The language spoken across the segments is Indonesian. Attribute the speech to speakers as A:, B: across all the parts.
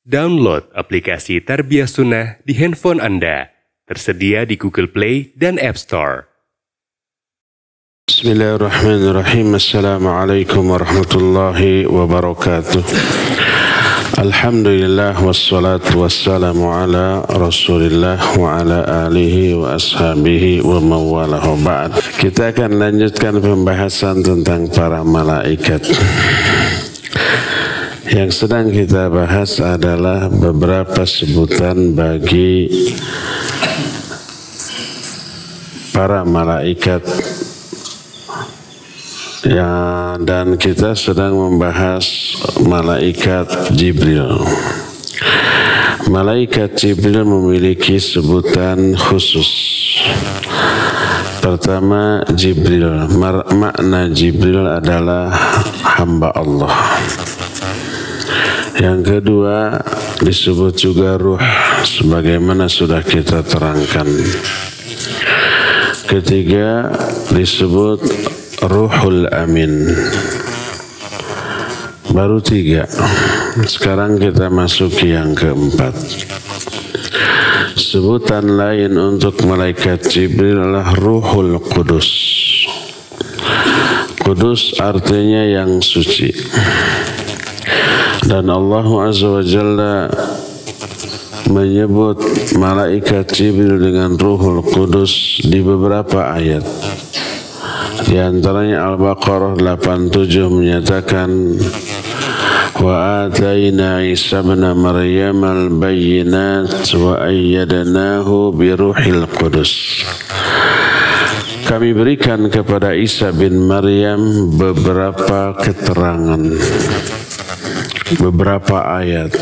A: Download aplikasi Tarbiyah Sunnah di handphone Anda. Tersedia di Google Play dan App Store.
B: Bismillahirrahmanirrahim. Assalamualaikum warahmatullahi wabarakatuh. Alhamdulillah wassalatu wassalamu ala Rasulillah wa ala alihi wa ashabihi wa mawalahu ba'd. Kita akan lanjutkan pembahasan tentang para malaikat. Yang sedang kita bahas adalah beberapa sebutan bagi para malaikat ya, dan kita sedang membahas malaikat Jibril. Malaikat Jibril memiliki sebutan khusus. Pertama, Jibril. Makna Jibril adalah hamba Allah. Yang kedua, disebut juga ruh, sebagaimana sudah kita terangkan. Ketiga, disebut Ruhul Amin. Baru tiga. Sekarang kita masuki yang keempat. Sebutan lain untuk malaikat Jibril adalah Ruhul Qudus. Kudus artinya yang suci. Dan Allah Azza wa Jalla menyebut malaikat Jibril dengan Ruhul Qudus di beberapa ayat. Di antaranya Al-Baqarah 87 menyatakan wa atayna Isa ibn Maryam al-bayyinat wa ayyadnahu bi Ruhil Qudus. Kami berikan kepada Isa bin Maryam beberapa keterangan, beberapa ayat,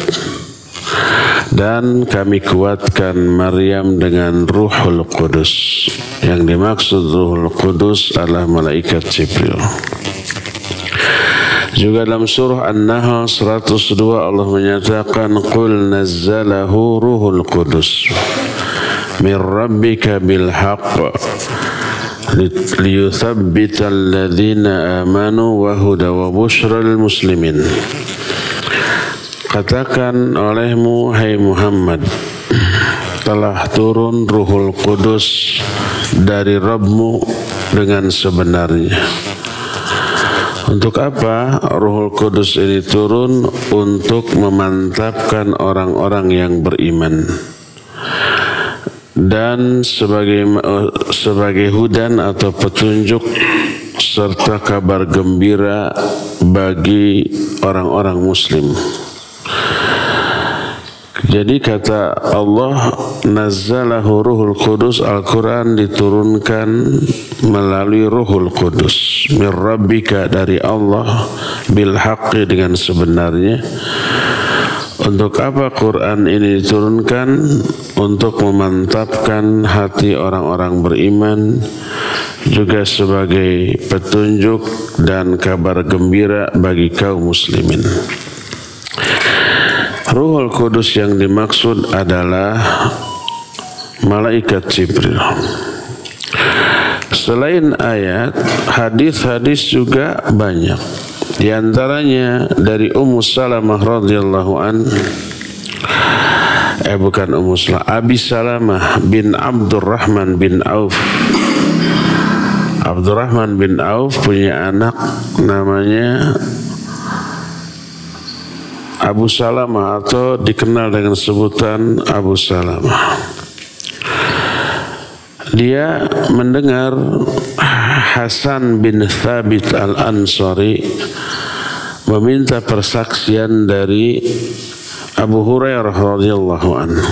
B: dan kami kuatkan Maryam dengan Ruhul Qudus. Yang dimaksud Ruhul Qudus adalah malaikat Jibril. Juga dalam surah An-Nahl 102 Allah menyatakan qul nazzalahu Ruhul Qudus min rabbika bil haqq liyuthabbital ladzina amanu wa huda wa busyral muslimin. Katakan olehmu, hai Muhammad, telah turun Ruhul Qudus dari Rabbmu dengan sebenarnya. Untuk apa Ruhul Qudus ini turun? Untuk memantapkan orang-orang yang beriman dan sebagai hudan atau petunjuk serta kabar gembira bagi orang-orang muslim. Jadi kata Allah, nazzalahu Ruhul Qudus, Al-Quran diturunkan melalui Ruhul Qudus min rabbika, dari Allah, bil haqqi, dengan sebenarnya. Untuk apa Quran ini diturunkan? Untuk memantapkan hati orang-orang beriman, juga sebagai petunjuk dan kabar gembira bagi kaum muslimin. Ruhul Qudus yang dimaksud adalah malaikat Jibril. Selain ayat, hadis-hadis juga banyak. Di antaranya dari Ummu Salamah radhiyallahu Abi Salamah bin Abdurrahman bin Auf. Abdurrahman bin Auf punya anak namanya Abu Salamah, atau dikenal dengan sebutan Abu Salamah. Dia mendengar Hasan bin Thabit al-Ansari meminta persaksian dari Abu Hurairah radhiyallahu anhu.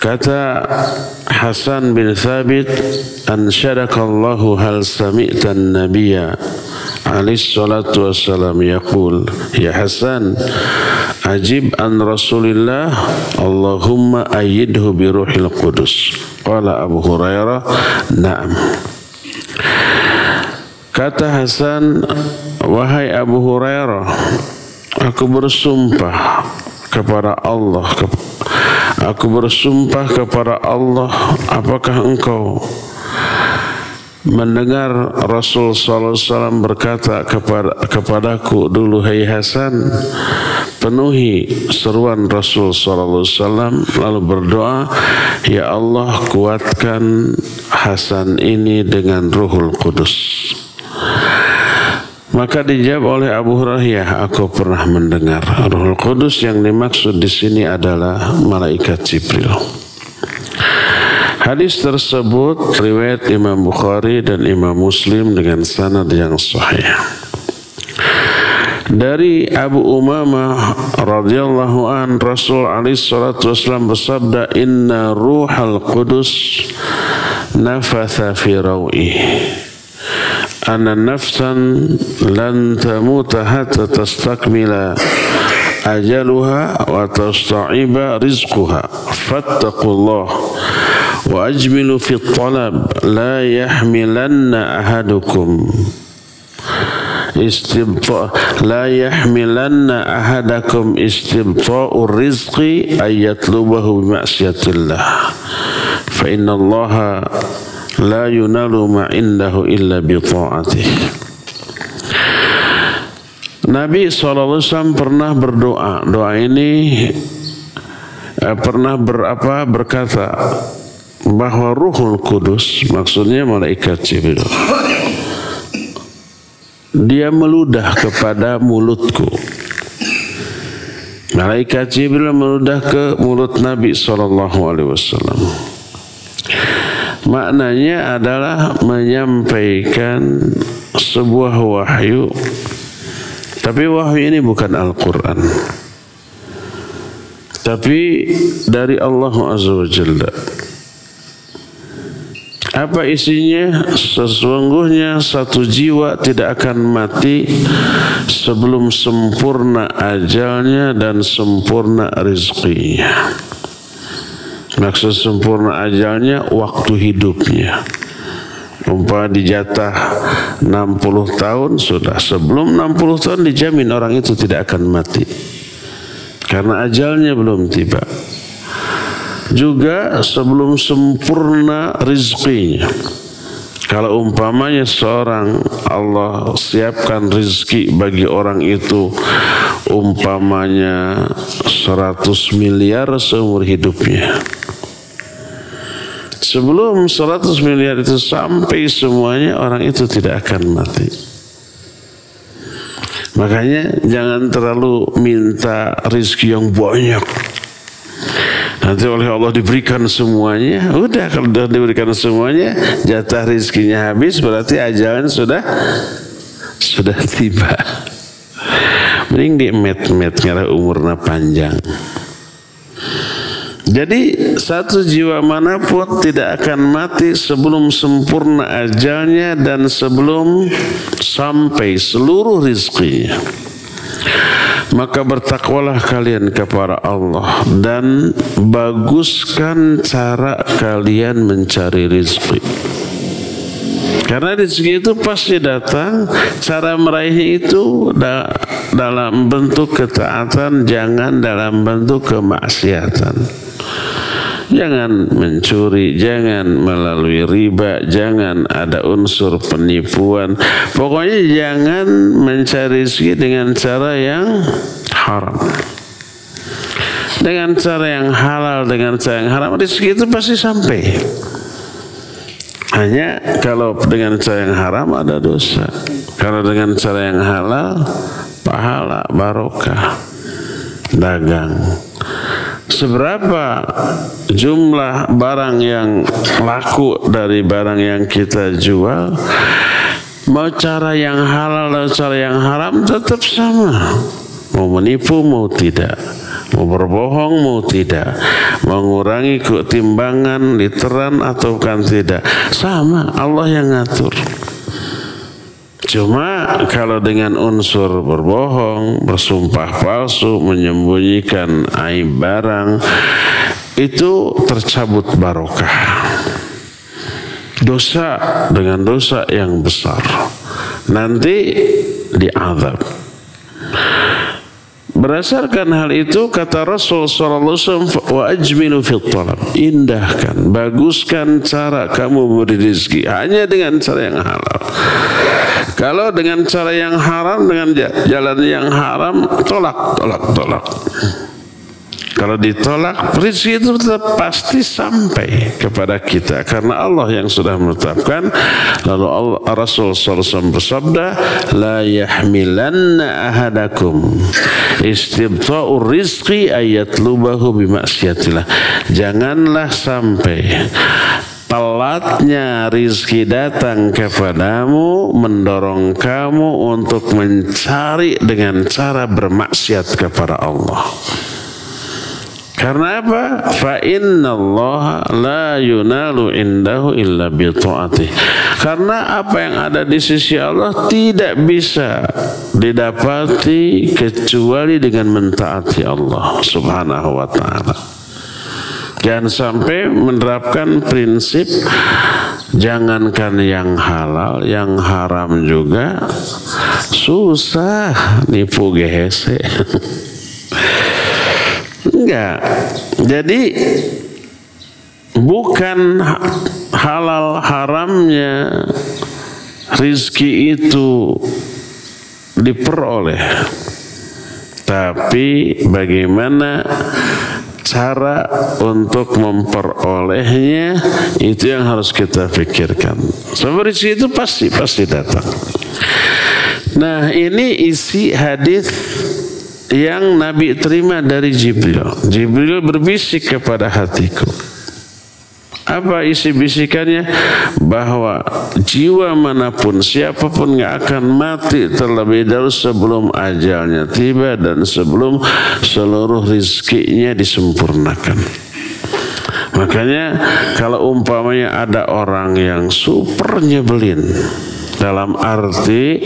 B: Kata Hasan bin Thabit, ansyadakallahu hal sami'tan nabiyya alaihi salatu wassalam yaqul ya Hasan ajib an Rasulillah Allahumma ayyidhu bi Ruhil Qudus. Qala Abu Hurairah na'am. Kata Hasan, wahai Abu Hurairah, aku bersumpah kepada Allah, apakah engkau mendengar Rasul sallallahu alaihi wasallam berkata kepadaku dulu, hai Hasan, penuhi seruan Rasul sallallahu alaihi wasallam, lalu berdoa, ya Allah kuatkan Hasan ini dengan Ruhul Qudus. Maka dijawab oleh Abu Hurairah, ya aku pernah mendengar. Ruhul Qudus yang dimaksud di sini adalah malaikat Jibril. Hadis tersebut riwayat Imam Bukhari dan Imam Muslim dengan sanad yang sahih. Dari Abu Umamah radhiyallahu an, Rasul alaihi salatu wasallam bersabda, inna ruhal qudus nafatha fi rawi anna nafsan lan tamuta hatta tastakmila ajaluha wa tasta'iba rizquha fattaqullah wa ajmilu fi talab la yahmilanna ahadukum istibta'ur rizqi ayatlubahu bima'siyatillah fa inna allaha la yunalu ma'indahu illa bita'atih. Nabi SAW pernah berdoa. Doa ini berkata bahwa Ruhul Qudus, maksudnya malaikat Jibril, dia meludah kepada mulutku. Malaikat Jibril meludah ke mulut Nabi SAW. Maknanya adalah menyampaikan sebuah wahyu. Tapi wahyu ini bukan Al-Quran, tapi dari Allah Azza wa Jalla. Apa isinya? Sesungguhnya satu jiwa tidak akan mati sebelum sempurna ajalnya dan sempurna rizkinya. Maksud sempurna ajalnya, waktu hidupnya. Umpama dijatah 60 tahun, sudah sebelum 60 tahun dijamin orang itu tidak akan mati karena ajalnya belum tiba. Juga sebelum sempurna rizkinya. Kalau umpamanya seorang Allah siapkan rizki bagi orang itu umpamanya 100 miliar seumur hidupnya, sebelum 100 miliar itu sampai semuanya, orang itu tidak akan mati. Makanya jangan terlalu minta rizki yang banyak. Nanti oleh Allah diberikan semuanya. Udah, kalau sudah diberikan semuanya, jatah rizkinya habis, berarti ajalnya sudah tiba. Mending diemet-met karena umurnya panjang. Jadi satu jiwa manapun tidak akan mati sebelum sempurna ajalnya dan sebelum sampai seluruh rizkinya. Maka bertakwalah kalian kepada Allah dan baguskan cara kalian mencari rizki. Karena rezeki itu pasti datang, cara meraihnya itu dalam bentuk ketaatan, jangan dalam bentuk kemaksiatan. Jangan mencuri, jangan melalui riba, jangan ada unsur penipuan. Pokoknya jangan mencari rezeki dengan cara yang haram. Dengan cara yang halal, dengan cara yang haram, rezeki itu pasti sampai. Hanya kalau dengan cara yang haram ada dosa. Kalau dengan cara yang halal, pahala, barokah, dagang. Seberapa jumlah barang yang laku dari barang yang kita jual, mau cara yang halal dan cara yang haram tetap sama. Mau menipu mau tidak, mau berbohong mau tidak, mengurangi ketimbangan literan atau bukan tidak, sama, Allah yang ngatur. Cuma kalau dengan unsur berbohong, bersumpah palsu, menyembunyikan aib barang, itu tercabut barokah. Dosa dengan dosa yang besar. Nanti diazab. berdasarkan hal itu kata Rasul sallallahu alaihi wasallam, wa ajmilu fit talab, indahkan, baguskan cara kamu memberi rezeki hanya dengan cara yang halal. Kalau dengan cara yang haram, dengan jalan yang haram, tolak. Kalau ditolak, rezeki itu tetap pasti sampai kepada kita karena Allah yang sudah menetapkan. Lalu Rasul sallallahu alaihi wasallam bersabda, la yahmilanna ahadakum istibta'ur rizqi ayatlubahu bimaksiatillah. Janganlah sampai telatnya rizki datang kepadamu mendorong kamu untuk mencari dengan cara bermaksiat kepada Allah. Karena apa? Fa innallaha la yunalu indahu illa bi ta'atih. Karena apa yang ada di sisi Allah tidak bisa didapati kecuali dengan mentaati Allah Subhanahu wa taala. Jangan sampai menerapkan prinsip jangankan yang halal, yang haram juga susah, nipu gehese. Enggak. Jadi bukan halal haramnya rizki itu diperoleh, tapi bagaimana cara untuk memperolehnya, itu yang harus kita pikirkan. Sebab rizki itu pasti datang. Nah, ini isi hadis yang Nabi terima dari Jibril. Jibril berbisik kepada hatiku. Apa isi bisikannya? Bahwa jiwa manapun, siapapun gak akan mati terlebih dahulu sebelum ajalnya tiba dan sebelum seluruh rizkinya disempurnakan. Makanya kalau umpamanya ada orang yang super nyebelin, dalam arti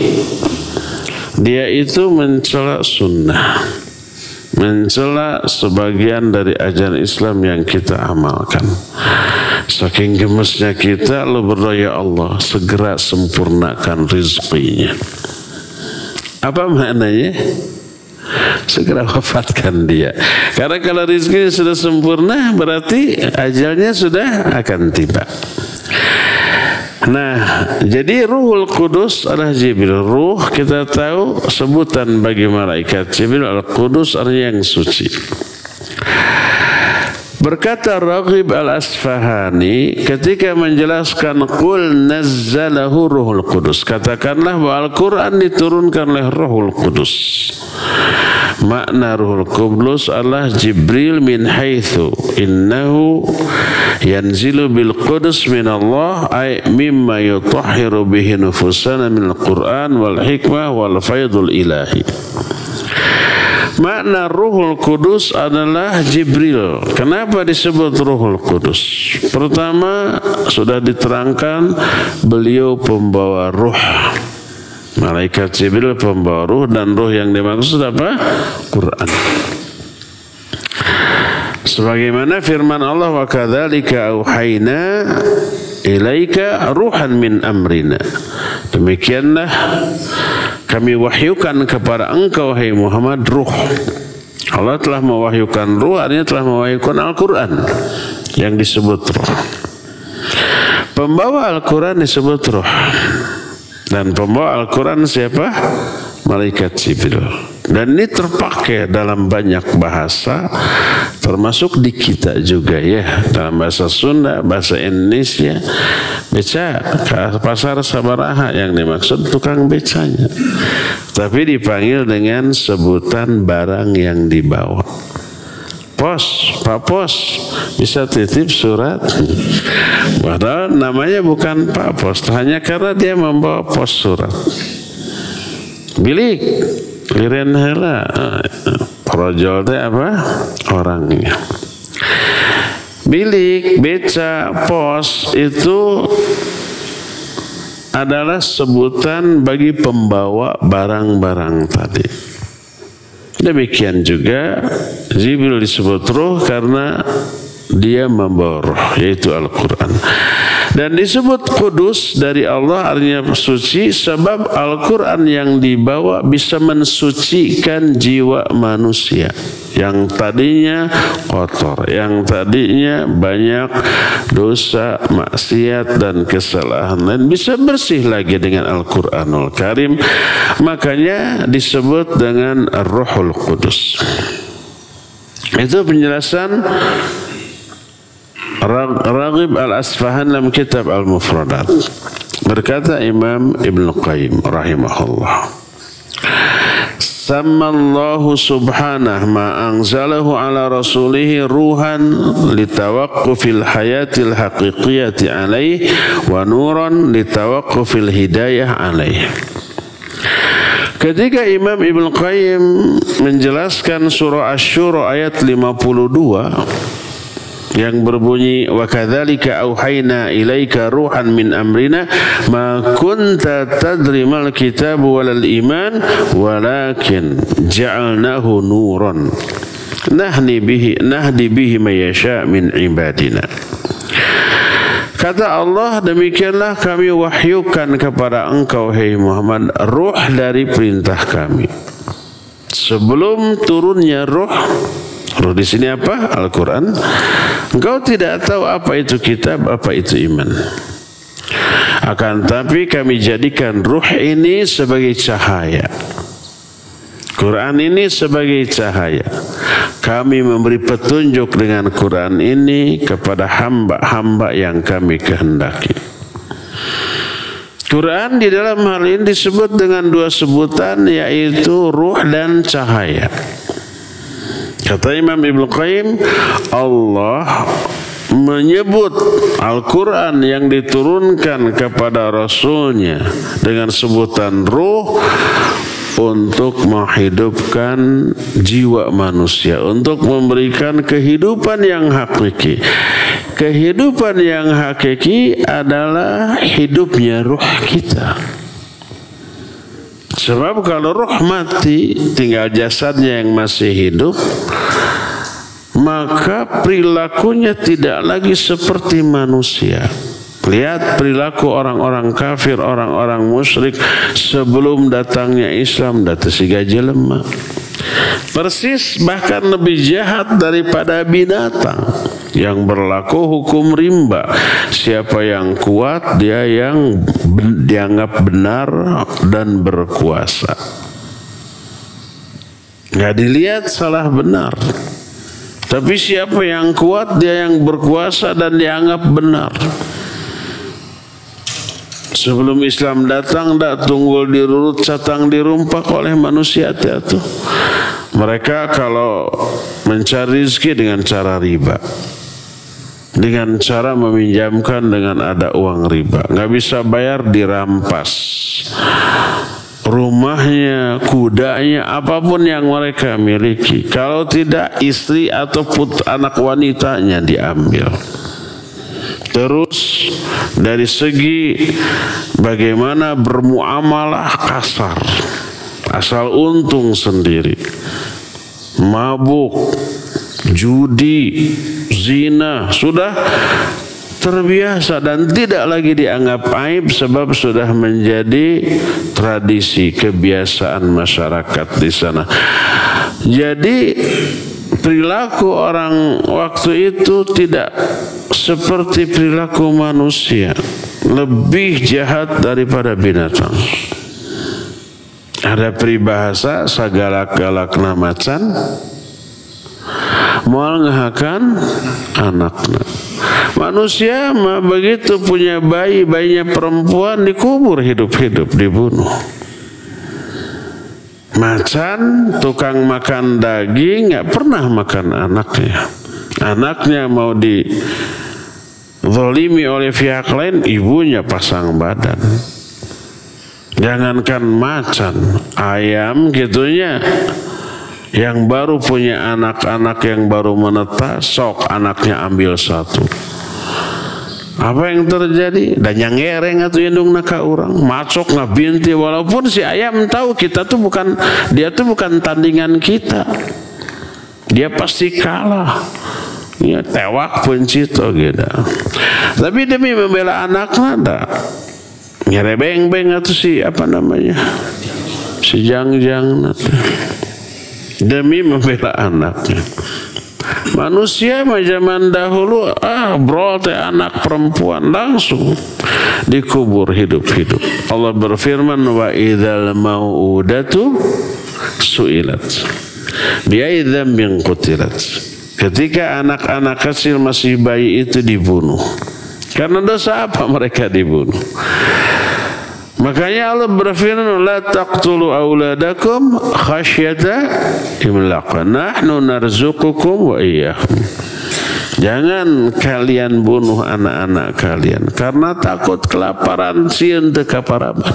B: dia itu mencela sunnah, mencela sebagian dari ajaran Islam yang kita amalkan. Saking gemesnya kita, lalu berdoa, ya Allah segera sempurnakan rizkinya. Apa maknanya? Segera wafatkan dia. Karena kalau rizkinya sudah sempurna, berarti ajalnya sudah akan tiba. Nah, jadi Ruhul Qudus adalah Jibril. Ruh kita tahu sebutan bagi malaikat. Jibril Al-Qudus artinya yang suci. Berkata Raghib Al-Asfahani ketika menjelaskan qul nazzalahu Ruhul Qudus, katakanlah bahwa Al-Quran diturunkan oleh Ruhul Qudus. Makna Ruhul Qudus adalah Jibril min haitsu innahu yanzilu bil qudus min Allah ay mimma yutahhiru bihi nufusana min al-Quran wal hikmah wal faidul ilahi. Makna Ruhul Qudus adalah Jibril. Kenapa disebut Ruhul Qudus? Pertama, sudah diterangkan beliau pembawa ruh. Malaikat Jibril pembawa ruh, dan ruh yang dimaksud apa? Quran. Sebagaimana firman Allah, wa kadzalika auhayna ilaika ruhan min amrina. Demikianlah kami wahyukan kepada engkau, hai Muhammad, ruh. Allah telah mewahyukan ruh, artinya telah mewahyukan Al-Quran yang disebut ruh. Pembawa Al-Quran disebut ruh. Dan pembawa Al-Quran siapa? Malaikat Jibril. Dan ini terpakai dalam banyak bahasa, termasuk di kita juga ya, dalam bahasa Sunda, bahasa Indonesia. Beca, pasar Sabaraha yang dimaksud tukang becanya, tapi dipanggil dengan sebutan barang yang dibawa. Pos, Pak Pos, bisa titip surat. Padahal namanya bukan Pak Pos, hanya karena dia membawa pos surat. Bilik, liren heula, projol teh apa? Orangnya. Bilik, beca, pos itu adalah sebutan bagi pembawa barang-barang tadi. Demikian juga Jibril disebut ruh karena dia membawa ruh, yaitu Al-Quran. Dan disebut kudus dari Allah artinya suci sebab Al-Quran yang dibawa bisa mensucikan jiwa manusia yang tadinya kotor, yang tadinya banyak dosa, maksiat dan kesalahan, dan bisa bersih lagi dengan Al-Quranul Karim. Makanya disebut dengan Ruhul Qudus. Itu penjelasan Raghib Al-Asfahan dalam kitab Al-Mufradat. Berkata Imam Ibn Qayyim rahimahullah, Sammallahu subhanahu ma anzalahu ala rasulihi ruhan litawaqqufil hayatil haqiqiyati alaih wa nuran litawaqqufil hidayah alaih. Ketika Imam Ibn Qayyim menjelaskan surah Asy-Syura ayat 52 yang berbunyi wa kadzalika auhayna ilaika ruhan min amrina ma kunta tadri mal kitab walal iman walakin ja'alnahu nuran nahdi bihi may yasha min ibadina. Kata Allah, demikianlah kami wahyukan kepada engkau hai Muhammad ruh dari perintah kami. Sebelum turunnya ruh di sini apa? Al-Quran. Engkau tidak tahu apa itu kitab, apa itu iman. Akan tapi kami jadikan ruh ini sebagai cahaya. Quran ini sebagai cahaya. Kami memberi petunjuk dengan Quran ini kepada hamba-hamba yang kami kehendaki. Quran di dalam hal ini disebut dengan dua sebutan, yaitu ruh dan cahaya. Kata Imam Ibn Qayyim, Allah menyebut Al-Quran yang diturunkan kepada Rasulnya dengan sebutan ruh untuk menghidupkan jiwa manusia, untuk memberikan kehidupan yang hakiki. Kehidupan yang hakiki adalah hidupnya ruh kita. Sebab kalau ruh mati, tinggal jasadnya yang masih hidup, maka perilakunya tidak lagi seperti manusia. Lihat perilaku orang-orang kafir, orang-orang musyrik sebelum datangnya Islam, data siga jelema. Persis bahkan lebih jahat daripada binatang yang berlaku hukum rimba. Siapa yang kuat, dia yang dianggap benar dan berkuasa. Nggak dilihat salah benar. Tapi siapa yang kuat, dia yang berkuasa dan dianggap benar. Sebelum Islam datang, dak tunggul dirurut, catang dirumpak oleh manusia itu. Mereka kalau mencari rezeki dengan cara riba, dengan cara meminjamkan dengan ada uang riba, nggak bisa bayar dirampas. Rumahnya, kudanya, apapun yang mereka miliki. Kalau tidak, istri atau anak wanitanya diambil. Terus dari segi bagaimana bermuamalah kasar, asal untung sendiri, mabuk, judi, zina, sudah terbiasa dan tidak lagi dianggap aib sebab sudah menjadi tradisi kebiasaan masyarakat di sana. Jadi perilaku orang waktu itu tidak seperti perilaku manusia, lebih jahat daripada binatang. Ada peribahasa sagalak-galakna macan moal ngahakan anaknya. Manusia mah begitu punya bayinya perempuan dikubur hidup-hidup, dibunuh. Macan tukang makan daging nggak pernah makan anaknya. Anaknya mau dizalimi oleh pihak lain, ibunya pasang badan. Jangankan macan, ayam gitunya yang baru punya anak-anak yang baru menetas, sok anaknya ambil satu. Apa yang terjadi? Dan yang ngereng atau indung naka orang, macok ngabinti, walaupun si ayam tahu kita tuh bukan, dia tuh bukan tandingan kita, dia pasti kalah. Ya, tewak pencito gitu. Tapi demi membela anaknya ada nyerebeng-beng atau si Jangjang demi membela anaknya. Manusia zaman dahulu bro teh anak perempuan langsung dikubur hidup-hidup. Allah berfirman wa idzal mau'udatu su'ilat bi ayyi dzambin qutilat. Ketika anak-anak kecil masih bayi itu dibunuh, karena dosa apa mereka dibunuh? Makanya Allah berfirman la taqtulu auladakum khasyata imlaq nahnu narzuqukum wa iyyahum. Jangan kalian bunuh anak-anak kalian karena takut kelaparan sieun teu kaparaban.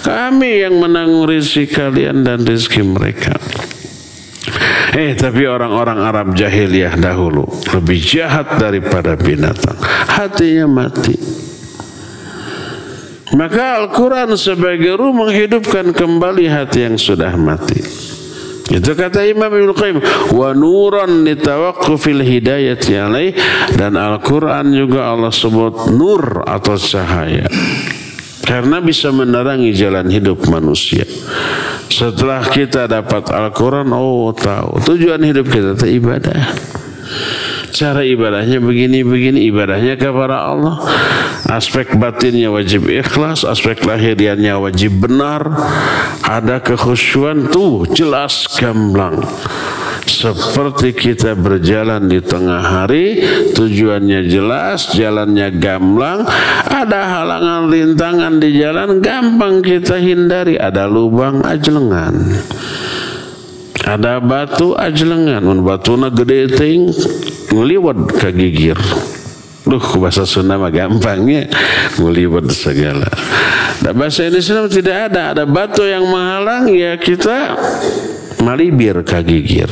B: Kami yang menanggung rezeki kalian dan rezeki mereka. Tapi orang-orang Arab jahiliyah dahulu lebih jahat daripada binatang. Hatinya mati. Maka Al-Quran sebagai ruh menghidupkan kembali hati yang sudah mati. Itu kata Imam Ibnu Qayyim, wa nuran litawaqqufil hidayati alaih, dan Al-Quran juga Allah sebut nur atau cahaya karena bisa menerangi jalan hidup manusia. Setelah kita dapat Al-Quran, tahu tujuan hidup kita itu ibadah. Cara ibadahnya begini-begini, ibadahnya kepada Allah. Aspek batinnya wajib ikhlas, aspek lahiriannya wajib benar. Ada kekhusyuan tuh jelas gamblang. Seperti kita berjalan di tengah hari, tujuannya jelas, jalannya gamblang. Ada halangan rintangan di jalan, gampang kita hindari. Ada lubang ajlengan, ada batu ajlengan, batuna gede ting nguliwat ke gigir. Bahasa Sunda mah gampangnya nguliwat segala. Nah, bahasa Indonesia tidak ada batu yang menghalang, ya kita malibir ke gigir.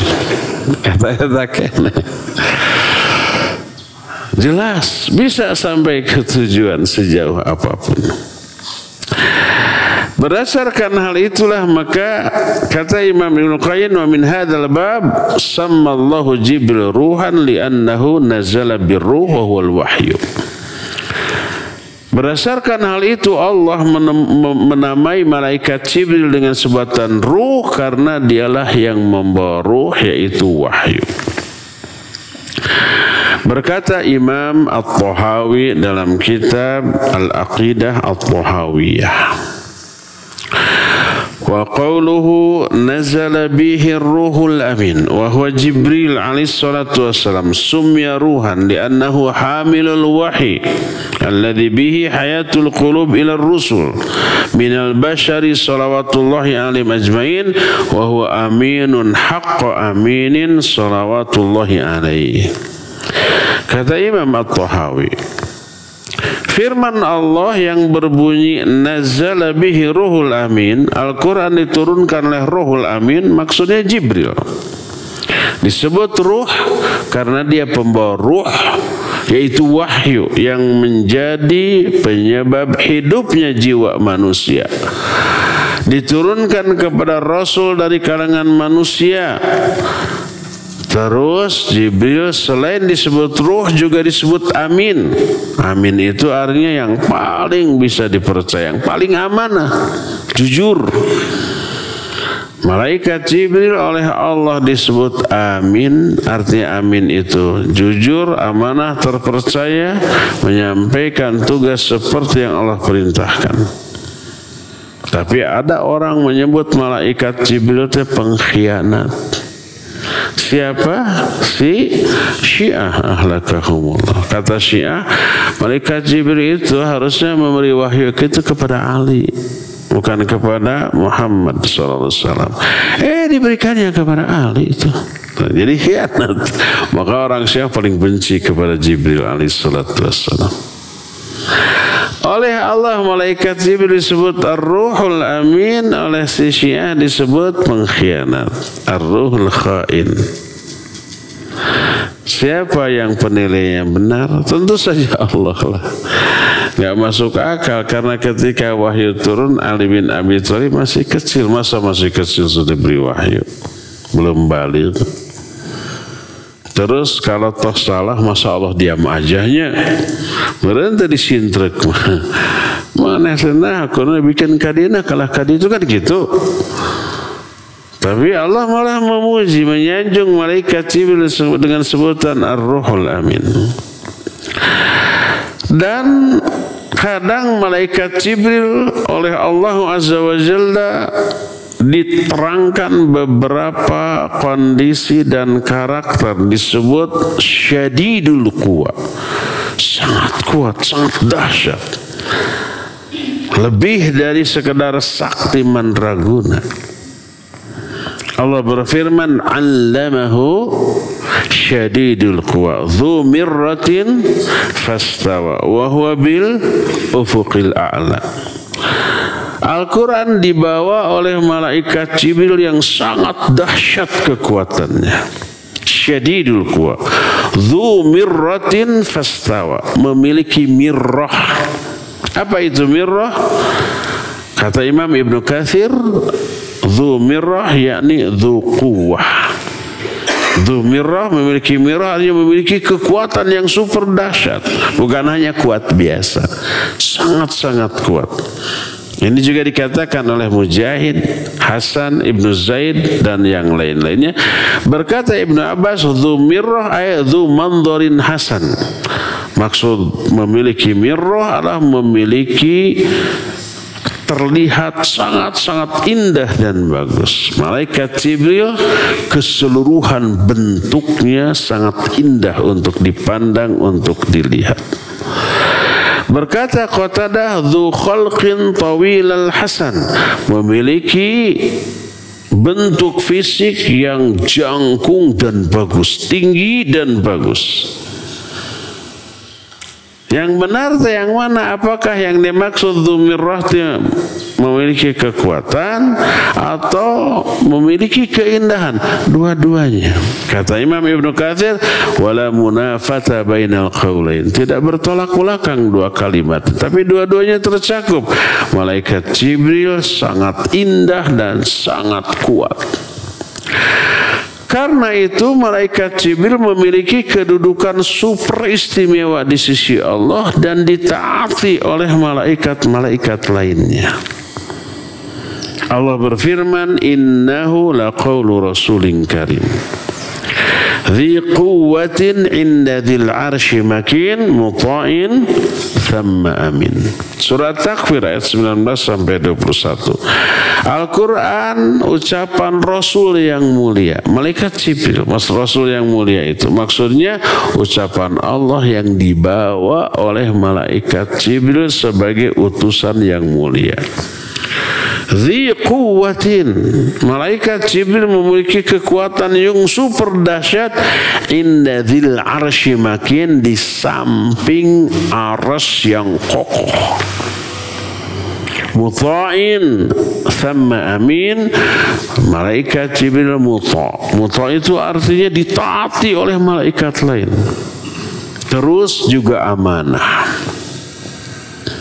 B: Jelas bisa sampai ke tujuan sejauh apapun. Berdasarkan hal itulah maka kata Imam Ibnu Qayyim, wa min hadzal bab sammallahu Jibril ruhan li'annahu nazala birruh wa huwal wahyu. Berdasarkan hal itu Allah menamai malaikat Jibril dengan sebutan ruh karena dialah yang membawa ruh, yaitu wahyu. Berkata Imam At-Tahawi dalam kitab Al-Aqidah At-Tahawiyah, wa qawluhu nazala bihi ruhul amin wa huwa Jibril alaihi salatu wassalam sumya ruhan li'annahu hamilul wahyi alladhi bihi hayatul qulub ila rusul minal bashari salawatullahi alaihim ajmain wa huwa aminun haqqa aminin salawatullahi alaihi. Kata Imam At-Tahawi, firman Allah yang berbunyi nazala bihi ruhul amin, Al-Quran diturunkan oleh ruhul amin, maksudnya Jibril. Disebut ruh karena dia pembawa ruh, yaitu wahyu yang menjadi penyebab hidupnya jiwa manusia. Diturunkan kepada Rasul dari kalangan manusia. Terus Jibril selain disebut ruh juga disebut amin. Amin itu artinya yang paling bisa dipercaya, yang paling amanah, jujur. Malaikat Jibril oleh Allah disebut amin, artinya amin itu jujur, amanah, terpercaya, menyampaikan tugas seperti yang Allah perintahkan. Tapi ada orang menyebut malaikat Jibril itu pengkhianat. Siapa? Si Syiah ahlakahumullah. Kata Syiah, malaikat Jibril itu harusnya memberi wahyu itu kepada Ali, bukan kepada Muhammad SAW. Diberikannya kepada Ali itu. Jadi khianat. Maka orang Syiah paling benci kepada Jibril alaihissalatu wassalam. Oleh Allah malaikat Jibril disebut ar-ruhul amin, oleh si Syiah disebut pengkhianat, ar-ruhul khain. Siapa yang penilaiannya benar? Tentu saja Allah lah. Gak masuk akal karena ketika wahyu turun Ali bin Abi Thalib masih kecil. Masa masih kecil sudah diberi wahyu? Belum balik. Terus kalau toh salah, masa Allah diam ajanya. Berhenti disintrek. Mana senang aku bikin kadina kalah kadi itu kan gitu. Tapi Allah malah memuji, menyanjung malaikat Jibril dengan sebutan Ar-Ruhul Amin. Dan kadang malaikat Jibril oleh Allah Azza wa Jalla diterangkan beberapa kondisi dan karakter, disebut syadidul quwa, sangat kuat, sangat dahsyat, lebih dari sekedar sakti mandraguna. Allah berfirman, allamahu syadidul quwa dzu mirratin fastawa wa huwa bil ufuqil a'la. Al-Quran dibawa oleh malaikat Jibril yang sangat dahsyat kekuatannya. Syadidul quwa dzu mirratin fastawa, memiliki mirrah. Apa itu mirrah? Kata Imam Ibnu Katsir, dzu mirrah yakni dzu quwwah. Dzu mirrah, memiliki mirrah, artinya memiliki kekuatan yang super dahsyat. Bukan hanya kuat biasa, sangat-sangat kuat. Ini juga dikatakan oleh Mujahid, Hasan, Ibnu Zaid dan yang lain-lainnya. Berkata Ibnu Abbas, dzu mirrah ay dzu manzarin hasan. Maksud memiliki mirrah adalah memiliki terlihat sangat-sangat indah dan bagus. Malaikat Jibril keseluruhan bentuknya sangat indah untuk dipandang, untuk dilihat. Berkata Qatadah, dzu khalqin tawilal hasan, memiliki bentuk fisik yang jangkung dan bagus, tinggi dan bagus. Yang benar itu yang mana? Apakah yang dimaksud dzu mirrah memiliki kekuatan atau memiliki keindahan? Dua-duanya. Kata Imam Ibnu Katsir, wala munafata bainal qaulain, tidak bertolak belakang dua kalimat, tapi dua-duanya tercakup. Malaikat Jibril sangat indah dan sangat kuat. Karena itu malaikat Jibril memiliki kedudukan super istimewa di sisi Allah dan ditaati oleh malaikat-malaikat lainnya. Allah berfirman, innahu laqaulu rasulin karim dzi quwwatin 'inda dzil 'arsy makin muta'in thamma amin. Surat Takwir ayat 19 sampai 21. Al-Quran ucapan Rasul yang mulia, malaikat Jibril, Rasul yang mulia itu maksudnya ucapan Allah yang dibawa oleh malaikat Jibril sebagai utusan yang mulia. Dzi quwwatin, malaikat Jibril memiliki kekuatan yang super dahsyat, inda dzil arsy makin, di samping arsy yang kokoh. Muta'in thamma amin, malaikat Jibril muta'. Muta' itu artinya ditaati oleh malaikat lain. Terus juga amanah.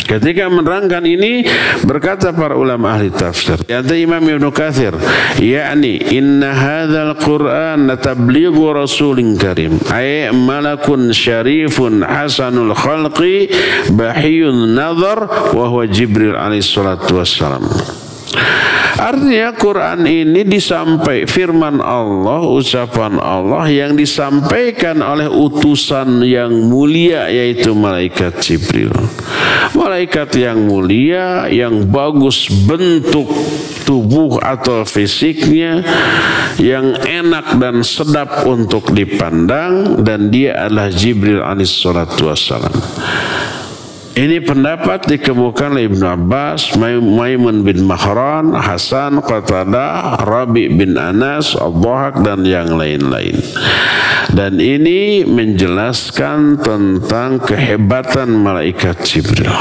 B: Ketika menerangkan ini, berkata para ulama ahli tafsir, kata Imam Ibnu Katsir, yakni inna hadzal Qur'an tablighu rasulin karim, ay malakun syarifun hasanul khalqi bahiyun nazar wa huwa Jibril alaihi salatu wassalam. Artinya Quran ini disampaikan firman Allah, ucapan Allah yang disampaikan oleh utusan yang mulia, yaitu malaikat Jibril. Malaikat yang mulia, yang bagus bentuk tubuh atau fisiknya, yang enak dan sedap untuk dipandang, dan dia adalah Jibril alaihissalatu wassalam. Ini pendapat dikemukakan oleh Ibnu Abbas, Maimun bin Mahran, Hasan, Qatadah, Rabi bin Anas, Ad-Dhahak dan yang lain-lain. Dan ini menjelaskan tentang kehebatan malaikat Jibril.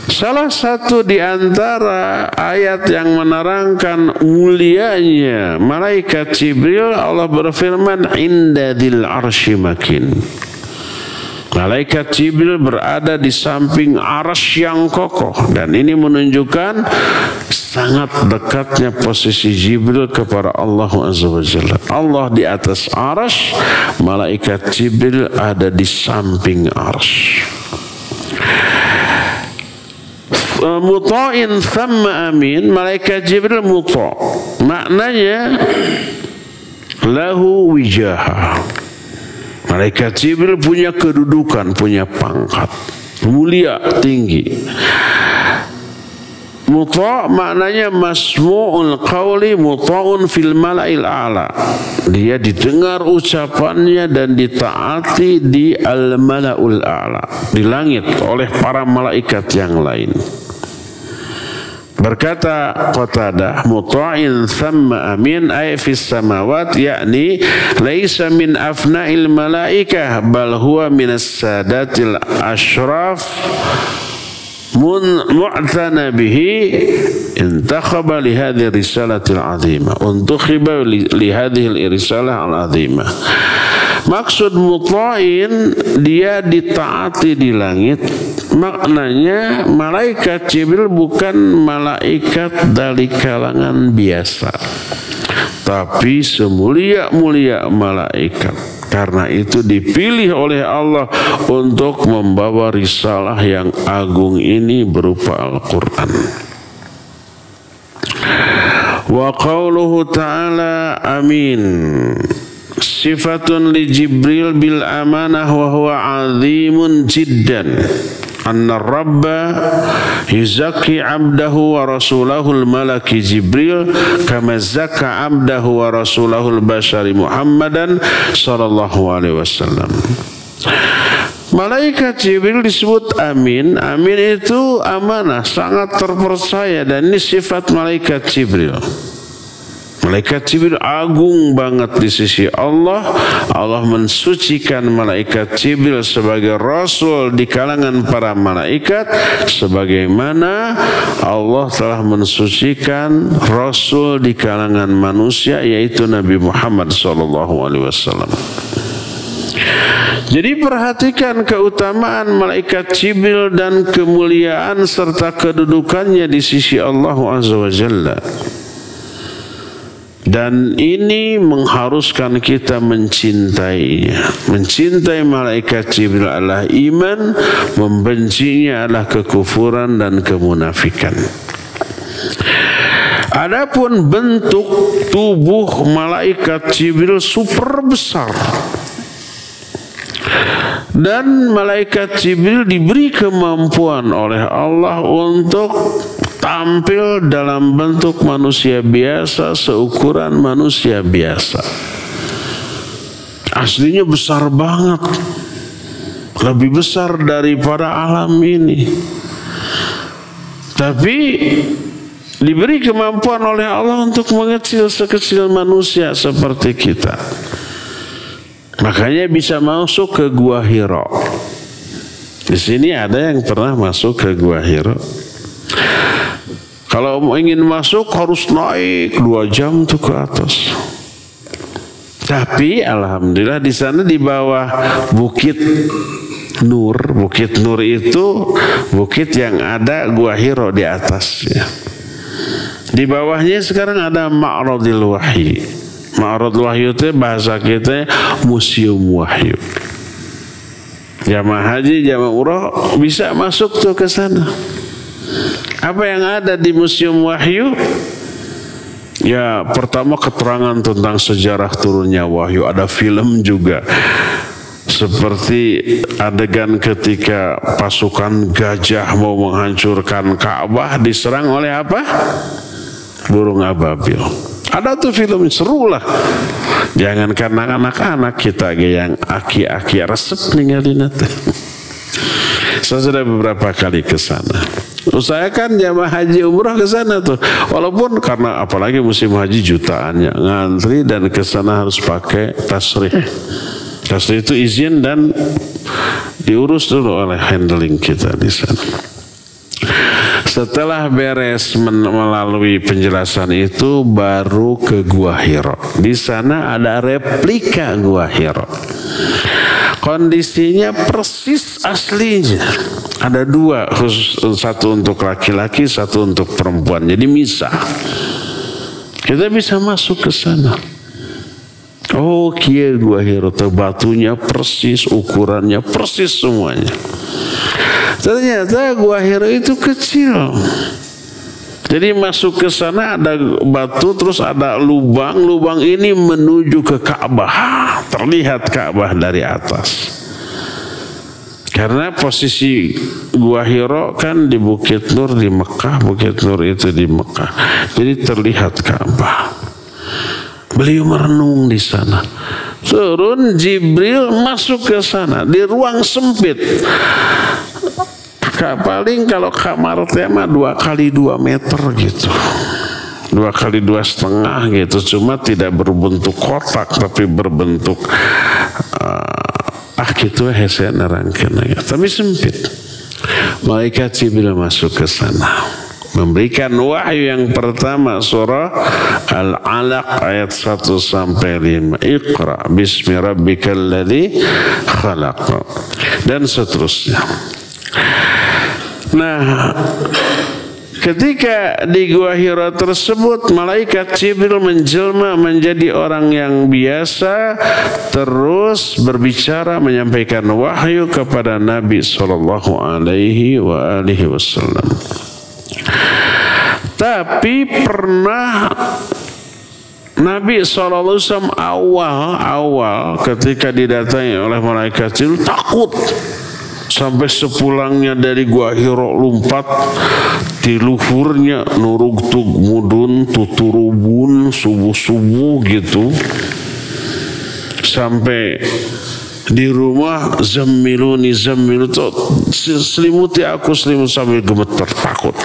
B: Salah satu di antara ayat yang menerangkan mulianya malaikat Jibril, Allah berfirman, inda dzil arsy makin. Malaikat Jibril berada di samping arsy yang kokoh, dan ini menunjukkan sangat dekatnya posisi Jibril kepada Allah Azza wa Jalla. Allah di atas arsy, malaikat Jibril ada di samping arsy. Muta'in thamma amin, malaikat Jibril muta', maknanya lahu wijahah. Malaikat Jibril punya kedudukan, punya pangkat, mulia, tinggi. Muta' maknanya masmu'ul qawli muta'un fil mala'il a'la. Dia didengar ucapannya dan ditaati di al-mala'ul a'la, di langit oleh para malaikat yang lain. Berkata Qatadah, muta'in thamma amin ay fis samawat, yakni laisa min afna'il malaikah bal huwa minas sadatil ashraf mu'tana bihi intakhaba li hadhihi risalatil azimah, untukhiba li hadhihi risalah al azimah. Maksud muta'in, dia ditaati di langit. Maknanya malaikat Jibril bukan malaikat dari kalangan biasa, tapi semulia-mulia malaikat. Karena itu dipilih oleh Allah untuk membawa risalah yang agung ini berupa Al-Quran. Wa qauluhu ta'ala amin sifatun li Jibril bil amanah wa huwa azimun jiddan. Anna Rabba yuzakki abdahu wa rasulahul malaki Jibril kama zakka abdahu wa rasulahul bashari Muhammadan sallallahu alaihi wasallam. Malaikat Jibril disebut amin. Amin itu amanah, sangat terpercaya, dan ini sifat malaikat Jibril. Malaikat Jibril agung banget di sisi Allah. Allah mensucikan malaikat Jibril sebagai rasul di kalangan para malaikat, sebagaimana Allah telah mensucikan rasul di kalangan manusia, yaitu Nabi Muhammad SAW. Jadi perhatikan keutamaan malaikat Jibril dan kemuliaan serta kedudukannya di sisi Allah Azza wa Jalla. Dan ini mengharuskan kita mencintainya. Mencintai malaikat Jibril adalah iman, membencinya adalah kekufuran dan kemunafikan. Adapun bentuk tubuh malaikat Jibril super besar. Dan malaikat Jibril diberi kemampuan oleh Allah untuk tampil dalam bentuk manusia biasa, seukuran manusia biasa. Aslinya besar banget, lebih besar daripada alam ini. Tapi diberi kemampuan oleh Allah untuk mengecil sekecil manusia seperti kita. Makanya bisa masuk ke Gua Hira. Di sini ada yang pernah masuk ke Gua Hira. Kalau ingin masuk harus naik 2 jam tuh ke atas. Tapi alhamdulillah di sana di bawah Bukit Nur. Bukit Nur itu bukit yang ada Gua Hira di atasnya. Di bawahnya sekarang ada Ma'radil Wahyi. Ma'radil Wahyi itu bahasa kita museum wahyu. Jamaah haji, jamaah umrah bisa masuk tuh ke sana. Apa yang ada di Museum Wahyu? Ya, pertama keterangan tentang sejarah turunnya wahyu. Ada film juga. Seperti adegan ketika pasukan gajah mau menghancurkan Ka'bah diserang oleh apa? Burung ababil. Ada tuh film, seru lah. Jangankan anak-anak kita yang aki-aki resep ninggalin itu. Saya sudah beberapa kali ke sana. Usahakan jamaah haji umrah ke sana tuh. Walaupun karena apalagi musim haji jutaannya ngantri, dan ke sana harus pakai tasrih. Tasrih itu izin dan diurus dulu oleh handling kita di sana. Setelah beres melalui penjelasan itu, baru ke Gua Hira. Di sana ada replika Gua Hira. Kondisinya persis aslinya. Ada dua, khusus satu untuk laki-laki, satu untuk perempuan. Jadi misah. Kita bisa masuk ke sana. Oh, kia Gua Hira, batunya persis, ukurannya persis semuanya. Ternyata Gua Hira itu kecil. Jadi masuk ke sana ada batu, terus ada lubang. Lubang ini menuju ke Ka'bah. Terlihat Ka'bah dari atas. Karena posisi Gua Hira kan di Bukit Nur di Mekah. Bukit Nur itu di Mekah. Jadi terlihat Ka'bah. Beliau merenung di sana. Turun Jibril masuk ke sana di ruang sempit. Paling kalau kamar tema 2 kali 2 meter gitu, 2 kali 2,5 gitu, cuma tidak berbentuk kotak tapi berbentuk gitu saya nerangkan, tapi sempit. Malaikat Jibril masuk ke sana, memberikan wahyu yang pertama surah Al-Alaq ayat 1 sampai 5. Iqra bismi rabbikal ladzi khalaq dan seterusnya. Nah, ketika di Gua Hira tersebut, malaikat Jibril menjelma menjadi orang yang biasa, terus berbicara menyampaikan wahyu kepada Nabi sallallahu alaihi wasallam. Tapi pernah Nabi SAW awal ketika didatangi oleh malaikat Jibril takut. Sampai sepulangnya dari Gua Hira lompat di luhurnya nurugtug mudun tuturubun subuh-subuh gitu. Sampai di rumah zammiluni selimuti aku selimut sambil gemeter takut.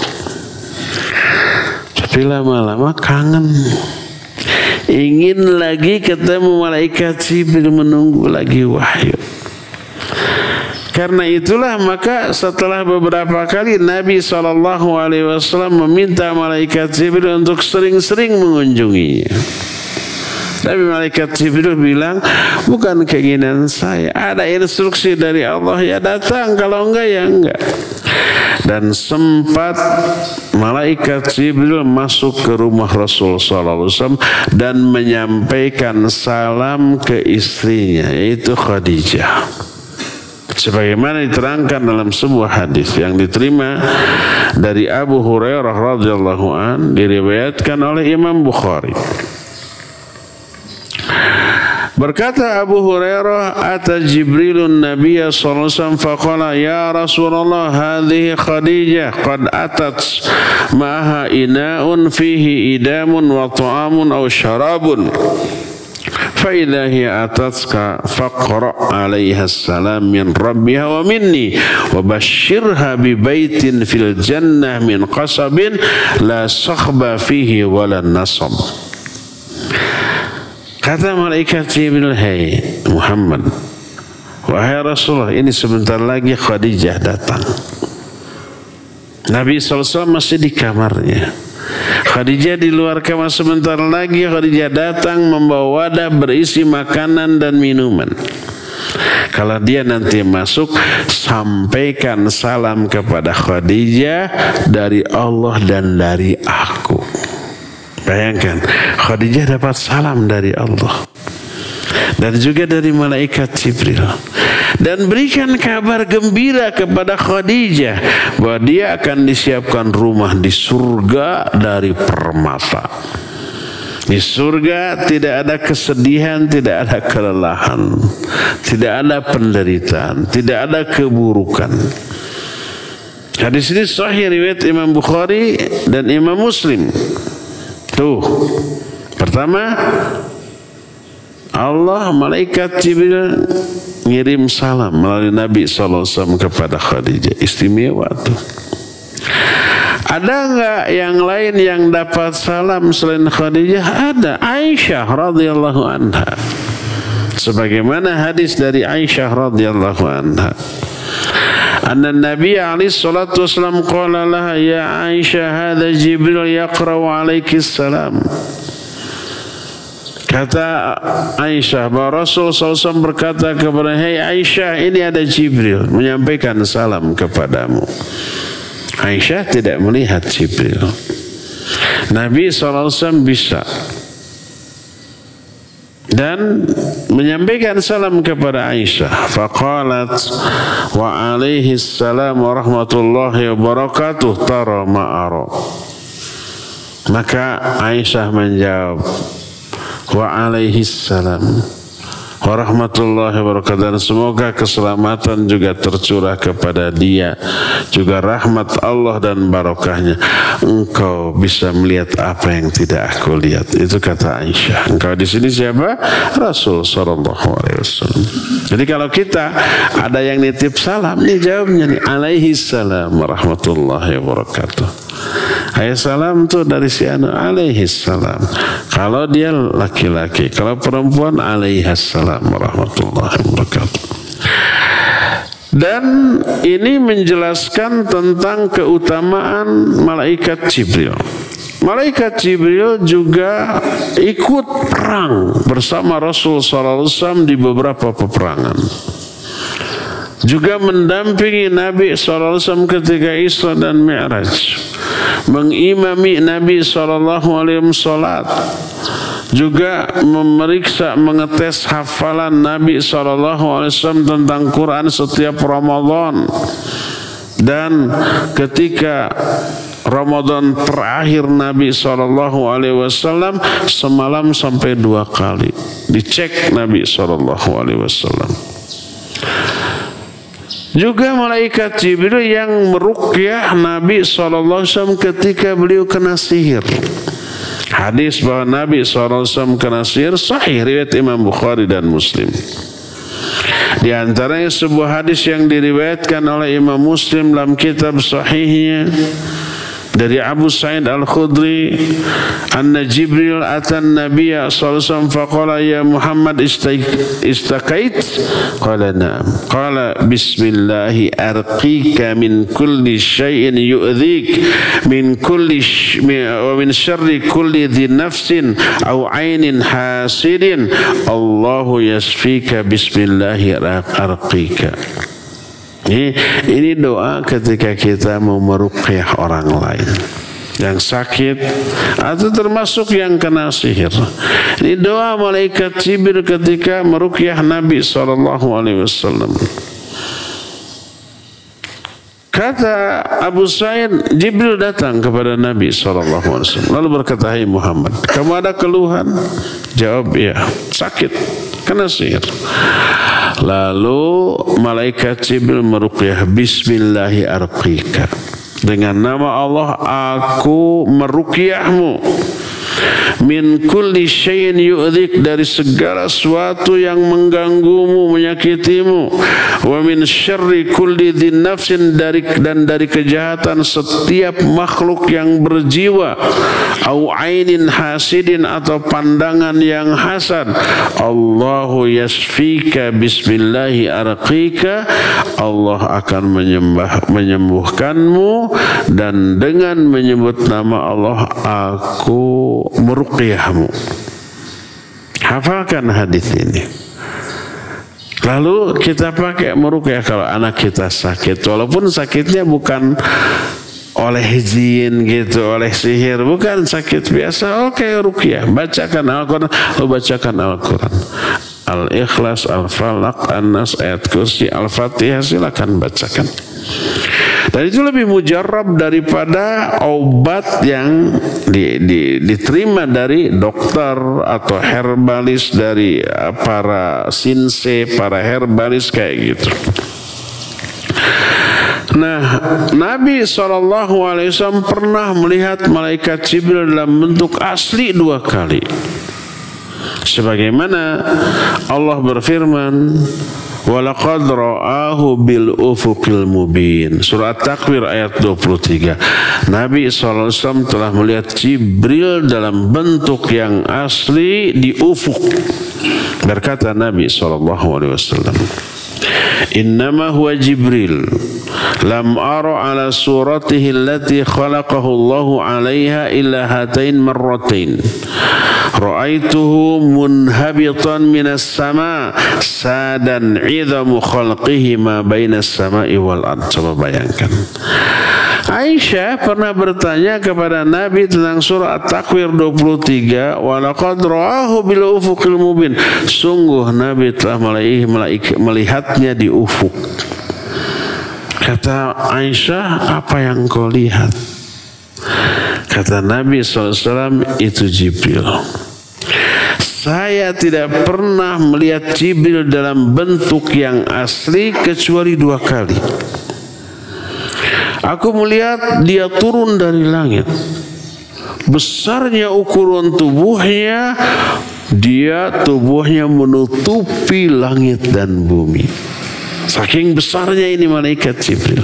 B: Tapi lama-lama kangen. Ingin lagi ketemu malaikat Jibril, menunggu lagi wahyu. Karena itulah maka setelah beberapa kali Nabi SAW meminta malaikat Jibril untuk sering-sering mengunjunginya. Tapi malaikat Jibril bilang, bukan keinginan saya, ada instruksi dari Allah, ya datang, kalau enggak ya enggak. Dan sempat malaikat Jibril masuk ke rumah Rasul SAW dan menyampaikan salam ke istrinya, yaitu Khadijah. Sebagaimana diterangkan dalam sebuah hadis yang diterima dari Abu Hurairah radhiyallahu an, diriwayatkan oleh Imam Bukhari. Berkata Abu Hurairah, ata Jibrilun Nabiya sallallahu alaihi wasallam faqala ya Rasulullah hadhihi Khadijah qad atat ma'aha ina'un fihi idamun wa ta'amun aw syarabun. فإذا هي أتتك فاقرأ عليها السلام من ربها ومني وبشرها ببيت في الجنة من قصب لا صخب فيه ولا نصب. Kata malaikat Jibril, hai Muhammad, wahai Rasulullah, ini sebentar lagi Khadijah datang. Nabi SAW masih di kamarnya. Khadijah di luar kamar, sebentar lagi Khadijah datang membawa wadah berisi makanan dan minuman. Kalau dia nanti masuk, sampaikan salam kepada Khadijah dari Allah dan dari aku. Bayangkan, Khadijah dapat salam dari Allah dan juga dari malaikat Jibril. Dan berikan kabar gembira kepada Khadijah bahwa dia akan disiapkan rumah di surga dari permata. Di surga tidak ada kesedihan, tidak ada kelelahan, tidak ada penderitaan, tidak ada keburukan. Hadis ini sahih riwayat Imam Bukhari dan Imam Muslim. Tuh, pertama, Allah, malaikat Jibril ngirim salam melalui Nabi SAW kepada Khadijah. Istimewa tuh. Ada enggak yang lain yang dapat salam selain Khadijah? Ada. Aisyah radhiyallahu anha. Sebagaimana hadis dari Aisyah radhiyallahu anha. anna Nabi alaihi salatu wasallam qala laha ya Aisyah hadza Jibril yaqra'u alaiki salam. Kata Aisyah bahwa Rasul SAW berkata kepada hey Aisyah, ini ada Jibril menyampaikan salam kepadamu. Aisyah tidak melihat Jibril. Nabi SAW bisa dan menyampaikan salam kepada Aisyah. Faqalat wa alaihi salam wa rahmatullahi wa barakatuh tara ma'ara. Maka Aisyah menjawab wa alaihi salam wa rahmatullahi wa barakatuh, dan semoga keselamatan juga tercurah kepada dia, juga rahmat Allah dan barokahnya. Engkau bisa melihat apa yang tidak aku lihat. Itu kata Aisyah. Engkau di sini siapa? Rasul sallallahu alaihi wasallam. Jadi kalau kita ada yang nitip salam, nih jawabnya nih alaihi salam wa rahmatullahi wa barakatuh. Ayat salam itu dari si anu alaihi salam. Kalau dia laki-laki, kalau perempuan alaihi salam warahmatullahi wabarakatuh. Dan ini menjelaskan tentang keutamaan malaikat Jibril. Malaikat Jibril juga ikut perang bersama Rasul SAW di beberapa peperangan. Juga mendampingi Nabi SAW ketika Isra dan Mi'raj, mengimami Nabi SAW salat, juga memeriksa, mengetes hafalan Nabi SAW tentang Quran setiap Ramadan. Dan ketika Ramadan terakhir Nabi SAW semalam sampai 2 kali dicek Nabi SAW. Juga malaikat Jibril yang meruqyah Nabi SAW ketika beliau kena sihir. Hadis bahwa Nabi SAW kena sihir sahih riwayat Imam Bukhari dan Muslim. Di antaranya sebuah hadis yang diriwayatkan oleh Imam Muslim dalam kitab sahihnya dari Abu Sa'id Al-Khudri, anna Jibril atan Nabiya sallallahu alaihi wasallam faqala ya Muhammad istakait? Qala na'am. Qala bismillahi arqika min kulli syai'in yu'dhik min kulli wa min syarri kulli dhi nafsin aw 'ainin hasidin Allahu yasfika bismillahi arqika. Ini doa ketika kita mau meruqyah orang lain yang sakit atau termasuk yang kena sihir. Ini doa malaikat Jibril ketika meruqyah Nabi SAW. Kata Abu Sa'id, Jibril datang kepada Nabi SAW lalu berkata, hai Muhammad, kamu ada keluhan? Jawab, ya, sakit, kena sihir. Lalu malaikat Jibril meruqyah, bismillahi arqika, dengan nama Allah aku meruqyahmu, min kulli syai'in yu'dhik, dari segala sesuatu yang mengganggumu, menyakitimu, wa min syarri kulli dhin nafsin, dari kejahatan setiap makhluk yang berjiwa, au ainin hasidin, atau pandangan yang hasad. Allahu yasfika bismillahi arqika, Allah akan menyembuhkanmu dan dengan menyebut nama Allah aku meruqyahmu. Hafalkan hadis ini. Lalu kita pakai meruqyah kalau anak kita sakit, walaupun sakitnya bukan oleh jin gitu, oleh sihir, bukan sakit biasa. Oke, ruqyah, bacakan Al-Quran, bacakan Al-Quran, Al-Ikhlas, Al-Falaq, An-Nas, ayat kursi, Al-Fatihah, silakan bacakan. Dan itu lebih mujarab daripada obat yang diterima dari dokter atau herbalis, dari para sinse, para herbalis kayak gitu. Nah, Nabi SAW pernah melihat malaikat Jibril dalam bentuk asli 2 kali. Sebagaimana Allah berfirman, walaqad ra'ahu bil ufuqil mubin. Surat Takwir ayat 23. Nabi SAW telah melihat Jibril dalam bentuk yang asli di ufuk. Berkata Nabi SAW, innama huwa Jibril lam ara ala suratihi allati khalaqahu Allahu 'alaiha illa hatain marratain. Ra'aituhu munhabitan minas sama sadan 'idhamu khalqihi ma bainas sama'i wal ard. Coba bayangkan. Aisyah pernah bertanya kepada Nabi tentang surah At-Takwir 23, walaqad ra'ahu bil ufuqil mubin. Sungguh Nabi telah melihatnya di ufuk. Kata Aisyah, apa yang kau lihat? Kata Nabi SAW, itu Jibril. Saya tidak pernah melihat Jibril dalam bentuk yang asli kecuali 2 kali. Aku melihat dia turun dari langit. Besarnya ukuran tubuhnya, tubuhnya menutupi langit dan bumi. Saking besarnya ini malaikat Jibril.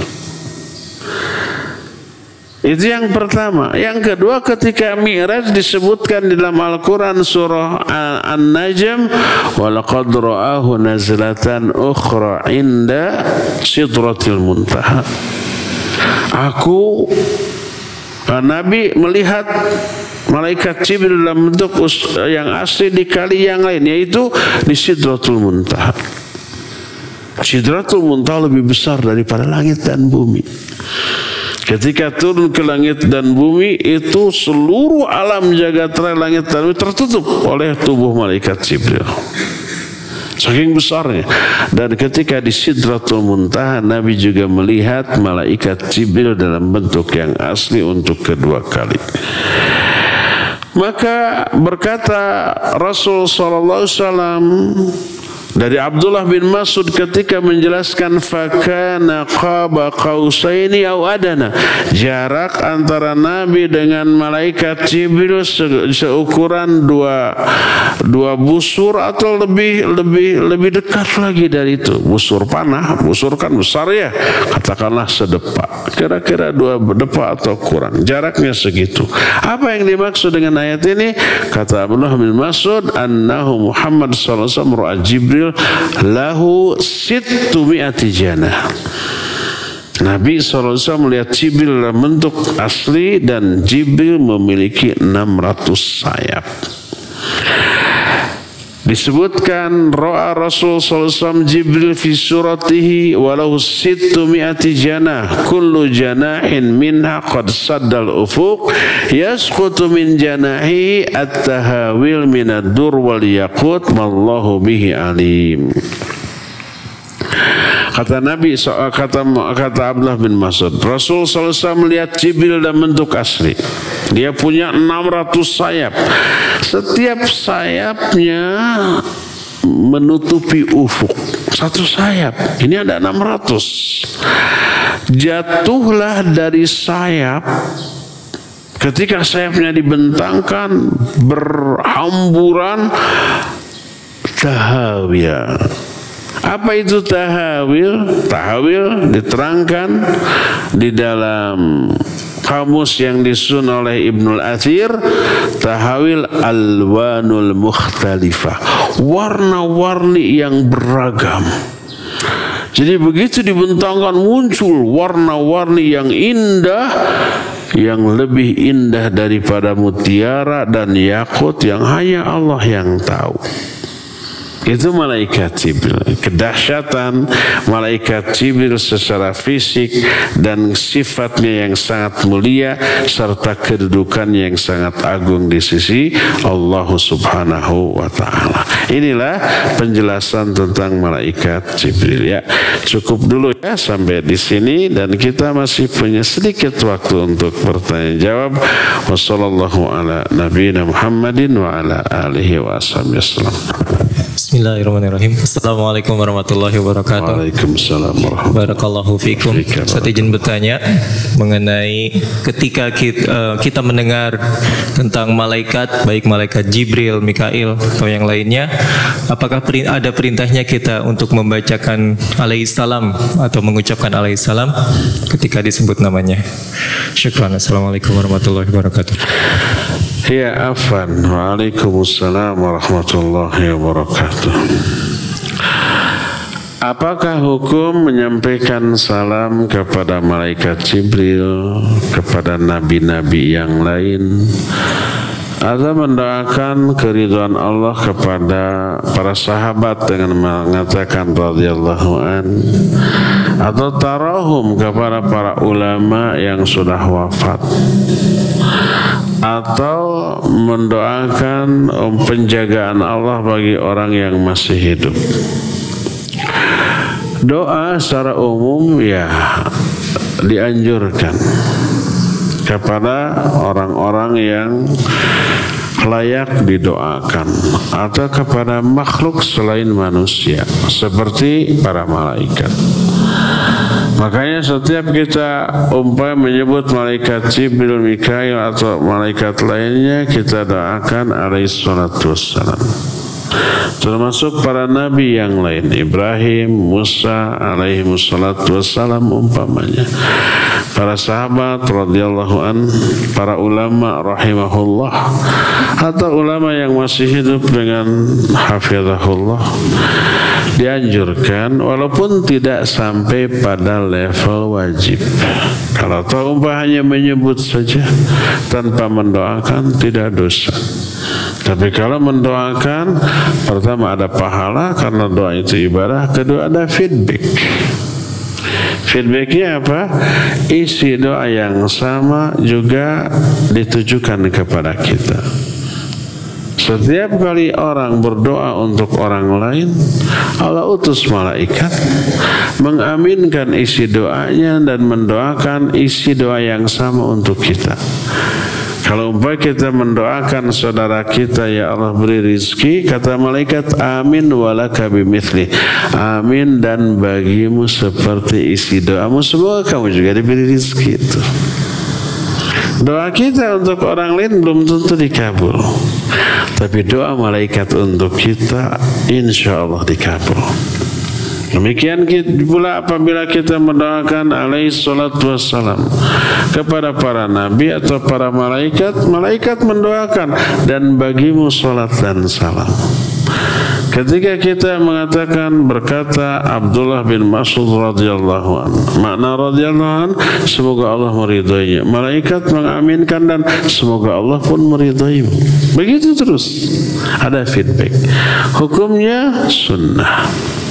B: Itu yang pertama. Yang kedua, ketika Mi'raj disebutkan di dalam Al-Quran surah An-Najm, walaqad ra'ahu nazlatan ukhra inda sidratil muntaha. Nabi melihat malaikat Jibril dalam bentuk yang asli di kali yang lain, yaitu di Sidratul Muntaha. Sidratul Muntaha lebih besar daripada langit dan bumi. Ketika turun ke langit dan bumi, itu seluruh alam jagat raya langit dan bumi tertutup oleh tubuh malaikat Jibril. Saking besarnya. Dan ketika di Sidratul Muntaha, Nabi juga melihat malaikat Jibril dalam bentuk yang asli untuk kedua kali. Maka berkata Rasul sallallahu alaihi wasallam dari Abdullah bin Mas'ud ketika menjelaskan fakana qaba qausaini au adana, jarak antara Nabi dengan malaikat Jibril seukuran dua busur atau lebih dekat lagi dari itu. Busur panah, busur kan besar ya, katakanlah sedepak, kira-kira 2 depak atau kurang, jaraknya segitu. Apa yang dimaksud dengan ayat ini? Kata Abdullah bin Mas'ud, annahu Muhammad sallallahu alaihi wasallam ra'a Jibril lahu 600 janah. Nabi SAW melihat Jibril dalam bentuk asli, dan Jibril memiliki 600 sayap. Disebutkan ra'a Rasul SAW Jibril fi suratihi walau 600 janah kullu janahin minha qad saddal ufuq yasqutu min janahi at-tahawil minad dur wal yaqut mallahu bihi alim. Kata Nabi, kata Abdullah bin Mas'ud, Rasul SAW melihat Jibril dalam bentuk asli. Dia punya 600 sayap. Setiap sayapnya menutupi ufuk. 1 sayap. Ini ada 600. Jatuhlah dari sayap. Ketika sayapnya dibentangkan, berhamburan tahawil. Apa itu tahawil? Tahawil diterangkan di dalam kamus yang disusun oleh Ibnul Athir. Tahawil alwanul mukhtalifah, warna-warni yang beragam. Jadi begitu dibentangkan muncul warna-warni yang indah, yang lebih indah daripada mutiara dan yakut yang hanya Allah yang tahu. Itu malaikat Jibril. Kedahsyatan malaikat Jibril secara fisik dan sifatnya yang sangat mulia serta kedudukannya yang sangat agung di sisi Allah Subhanahu wa taala. Inilah penjelasan tentang malaikat Jibril ya. Cukup dulu ya sampai di sini, dan kita masih punya sedikit waktu untuk bertanya jawab. Wassallallahu ala nabiyina Muhammadin wa ala alihi wasallam.
C: Bismillahirrahmanirrahim. Assalamualaikum warahmatullahi wabarakatuh.
B: Waalaikumsalam warahmatullahi wabarakatuh.
C: Barakallahu fikum. Saya izin bertanya mengenai ketika kita mendengar tentang malaikat, baik malaikat Jibril, Mikail atau yang lainnya, apakah ada perintahnya kita untuk membacakan alaihissalam atau mengucapkan alaihissalam ketika disebut namanya? Syukran. Assalamualaikum warahmatullahi wabarakatuh.
B: Ya afan. Waalaikumsalam warahmatullahi wabarakatuh. Apakah hukum menyampaikan salam kepada malaikat Jibril, kepada nabi-nabi yang lain, atau mendoakan keridhaan Allah kepada para sahabat dengan mengatakan radhiyallahu an, atau tarahum kepada para ulama yang sudah wafat, atau mendoakan penjagaan Allah bagi orang yang masih hidup? Doa secara umum ya dianjurkan kepada orang-orang yang layak didoakan atau kepada makhluk selain manusia seperti para malaikat. Makanya setiap kita umpama menyebut malaikat Jibril, Mikail atau malaikat lainnya, kita doakan alaihi salatu wassalam. Termasuk para nabi yang lain, Ibrahim, Musa alaihi wassalatu wassalam umpamanya, para sahabat radhiyallahu an, para ulama rahimahullah, atau ulama yang masih hidup dengan hafizahullah, dianjurkan walaupun tidak sampai pada level wajib. Kalau tahu hanya menyebut saja tanpa mendoakan tidak dosa. Tapi kalau mendoakan, pertama ada pahala karena doa itu ibadah, kedua ada feedback. Feedbacknya apa? Isi doa yang sama juga ditujukan kepada kita. Setiap kali orang berdoa untuk orang lain, Allah utus malaikat mengaminkan isi doanya dan mendoakan isi doa yang sama untuk kita. Kalau umpamanya kita mendoakan saudara kita, ya Allah beri rizki, kata malaikat amin walaka bimithli, amin dan bagimu seperti isi doamu, semoga kamu juga diberi rizki itu. Doa kita untuk orang lain belum tentu dikabul, tapi doa malaikat untuk kita insya Allah dikabul. Demikian pula apabila kita mendoakan alaihi salatu wassalam kepada para nabi atau para malaikat, malaikat mendoakan dan bagimu salat dan salam. Ketika kita mengatakan, berkata Abdullah bin Mas'ud radhiyallahu anhu, makna radhiyallahu anhu semoga Allah meridhoinya, malaikat mengaminkan dan semoga Allah pun meridhoimu. Begitu terus, ada feedback. Hukumnya sunnah,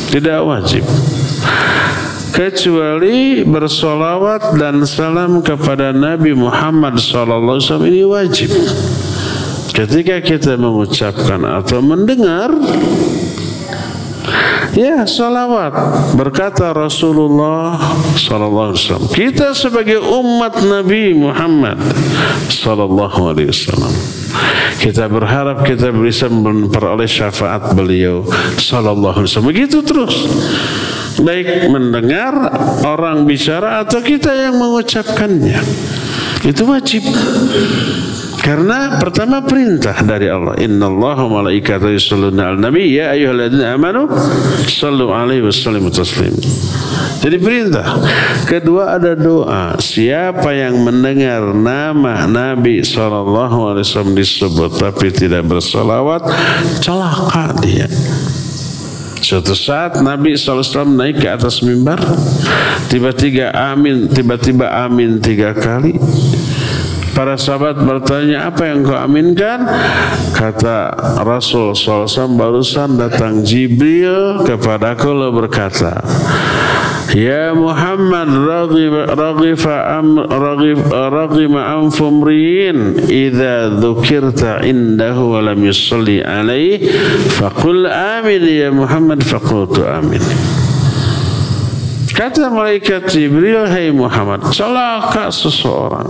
B: tidak wajib, kecuali bersolawat dan salam kepada Nabi Muhammad SAW ini wajib. Ketika kita mengucapkan atau mendengar, ya salawat, berkata Rasulullah SAW, kita sebagai umat Nabi Muhammad SAW, kita berharap kita bisa memperoleh syafaat beliau sallallahu alaihi wasallam. Begitu terus, baik mendengar orang bicara atau kita yang mengucapkannya, itu wajib. Karena pertama perintah dari Allah, innallaha wa malaikatahu yusholluna 'alan nabi ya ayyuhalladzina amanu shallu 'alaihi wasallimu taslima. Jadi perintah. Kedua ada doa. Siapa yang mendengar nama Nabi SAW disebut tapi tidak bersalawat, celaka dia. Suatu saat Nabi SAW naik ke atas mimbar, tiba-tiba amin 3 kali. Para sahabat bertanya, apa yang kau aminkan? Kata Rasul SAW, barusan datang Jibril kepadaku lalu berkata, ya Muhammad, raghima anfumriin idza dzukirta indahu wa lam yusalli alaihi faqul amin ya Muhammad, faqultu amin. Kata malaikat Jibril, hai Muhammad, celaka seseorang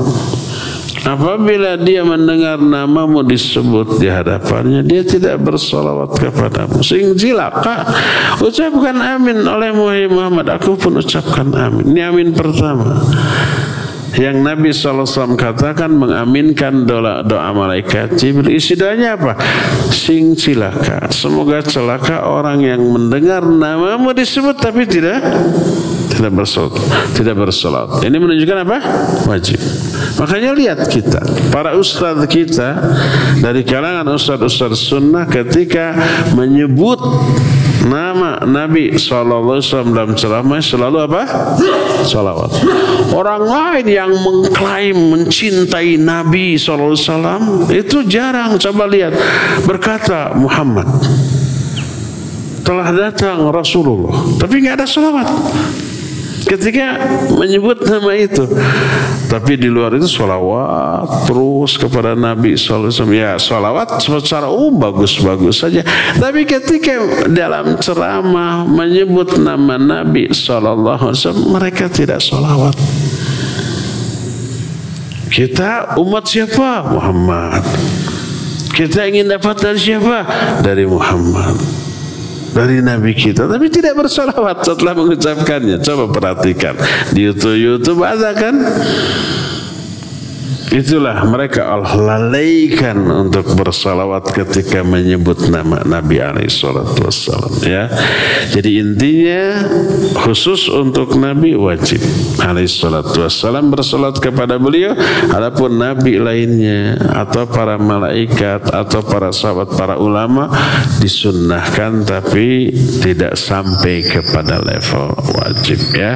B: apabila dia mendengar namamu disebut di hadapannya, dia tidak bersalawat kepadamu. Sing cilaka. Ucapkan amin olehmu hai Muhammad, aku pun ucapkan amin. Ini amin pertama yang Nabi SAW katakan mengaminkan doa malaikat Jibril. Isi doanya apa? Sing cilaka, semoga celaka orang yang mendengar namamu disebut tapi tidak bersalat. Ini menunjukkan apa? Wajib. Makanya lihat kita, para ustadz kita dari kalangan ustadz sunnah ketika menyebut nama Nabi SAW dalam ceramah selalu apa? Salawat. Orang lain yang mengklaim mencintai Nabi SAW itu jarang. Coba lihat, berkata Muhammad, telah datang Rasulullah, tapi nggak ada salawat ketika menyebut nama itu. Tapi di luar itu salawat terus kepada Nabi SAW. Ya, salawat secara bagus-bagus saja. Tapi ketika dalam ceramah menyebut nama Nabi SAW, mereka tidak salawat. Kita umat siapa? Muhammad. Kita ingin dapat dari siapa? Dari Muhammad, dari Nabi kita, tapi tidak bersalawat setelah mengucapkannya. Coba perhatikan di YouTube ada kan? Itulah mereka Allah lalaikan untuk bersalawat ketika menyebut nama Nabi SAW. Ya, jadi intinya khusus untuk Nabi wajib SAW bersalawat kepada beliau. Adapun Nabi lainnya atau para malaikat atau para sahabat, para ulama disunnahkan, tapi tidak sampai kepada level wajib. Ya,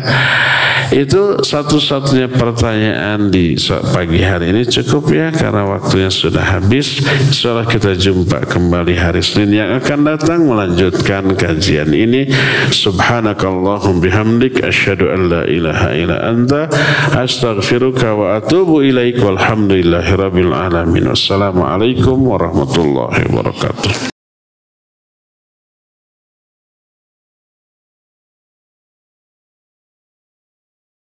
B: itu satu-satunya pertanyaan di pagi hari ini. Cukup ya, karena waktunya sudah habis. Insyaallah kita jumpa kembali hari Senin yang akan datang melanjutkan kajian ini. Subhanakallahum bihamdik asyhadu an la ilaha illa anta astaghfiruka wa atubu ilaik walhamdulillahirabbil alamin. Wassalamualaikum warahmatullahi wabarakatuh.